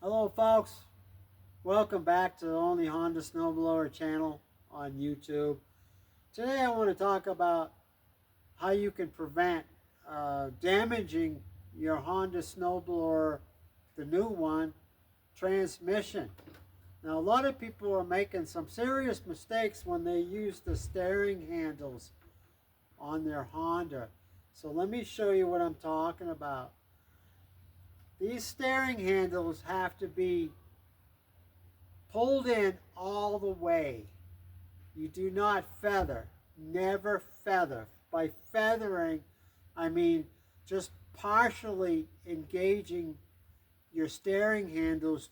Hello folks, welcome back to the Only Honda Snowblower channel on YouTube. Today I want to talk about how you can prevent damaging your Honda Snowblower, the new one, transmission. Now a lot of people are making some serious mistakes when they use the steering handles on their Honda. So let me show you what I'm talking about. These steering handles have to be pulled in all the way. You do not feather. Never feather. By feathering, I mean just partially engaging your steering handles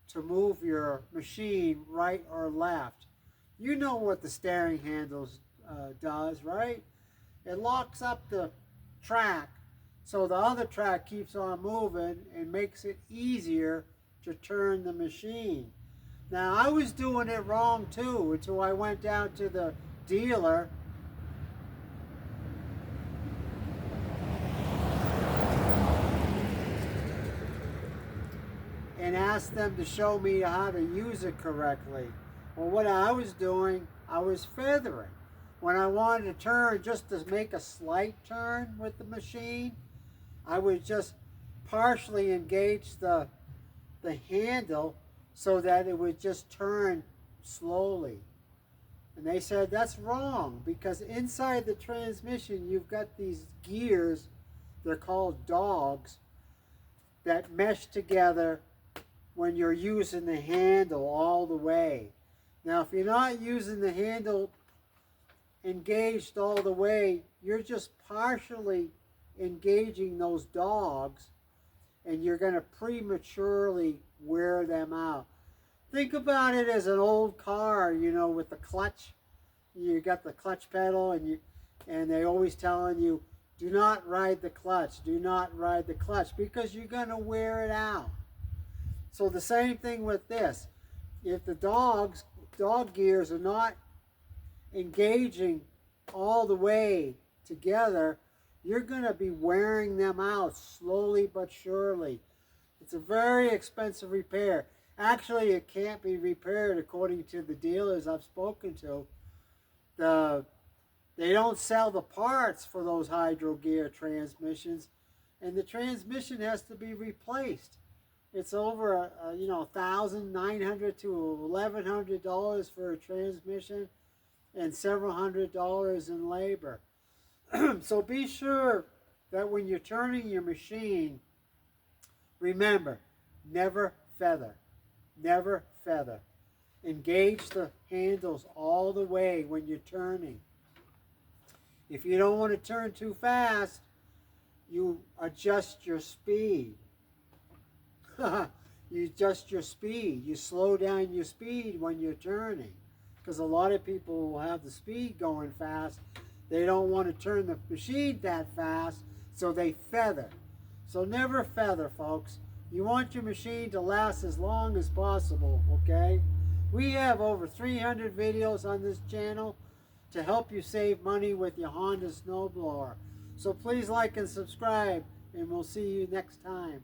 to move your machine right or left. You know what the steering handles does, right? It locks up the track so the other track keeps on moving and makes it easier to turn the machine. Now I was doing it wrong too until I went down to the dealer and asked them to show me how to use it correctly. Well, what I was doing, I was feathering. When I wanted to turn just to make a slight turn with the machine, I would just partially engage the handle so that it would just turn slowly. And they said that's wrong because inside the transmission you've got these gears, they're called dogs, that mesh together when you're using the handle all the way. Now if you're not using the handle engaged all the way, you're just partially engaging those dogs and you're going to prematurely wear them out. Think about it as an old car, you know, with the clutch. You got the clutch pedal and they always telling you, do not ride the clutch, do not ride the clutch, because you're going to wear it out. So the same thing with this. If the dog gears are not engaging all the way together, you're going to be wearing them out slowly but surely. It's a very expensive repair. Actually, it can't be repaired according to the dealers I've spoken to. They don't sell the parts for those hydro gear transmissions, and the transmission has to be replaced. It's over $1,900 to $1,100 for a transmission and several $100s in labor. So be sure that when you're turning your machine, remember, never feather. Never feather. Engage the handles all the way when you're turning. If you don't want to turn too fast, you adjust your speed. You adjust your speed. You slow down your speed when you're turning. Because a lot of people will have the speed going fast. They don't want to turn the machine that fast, so they feather. So never feather, folks. You want your machine to last as long as possible, okay? We have over 300 videos on this channel to help you save money with your Honda Snowblower. So please like and subscribe, and we'll see you next time.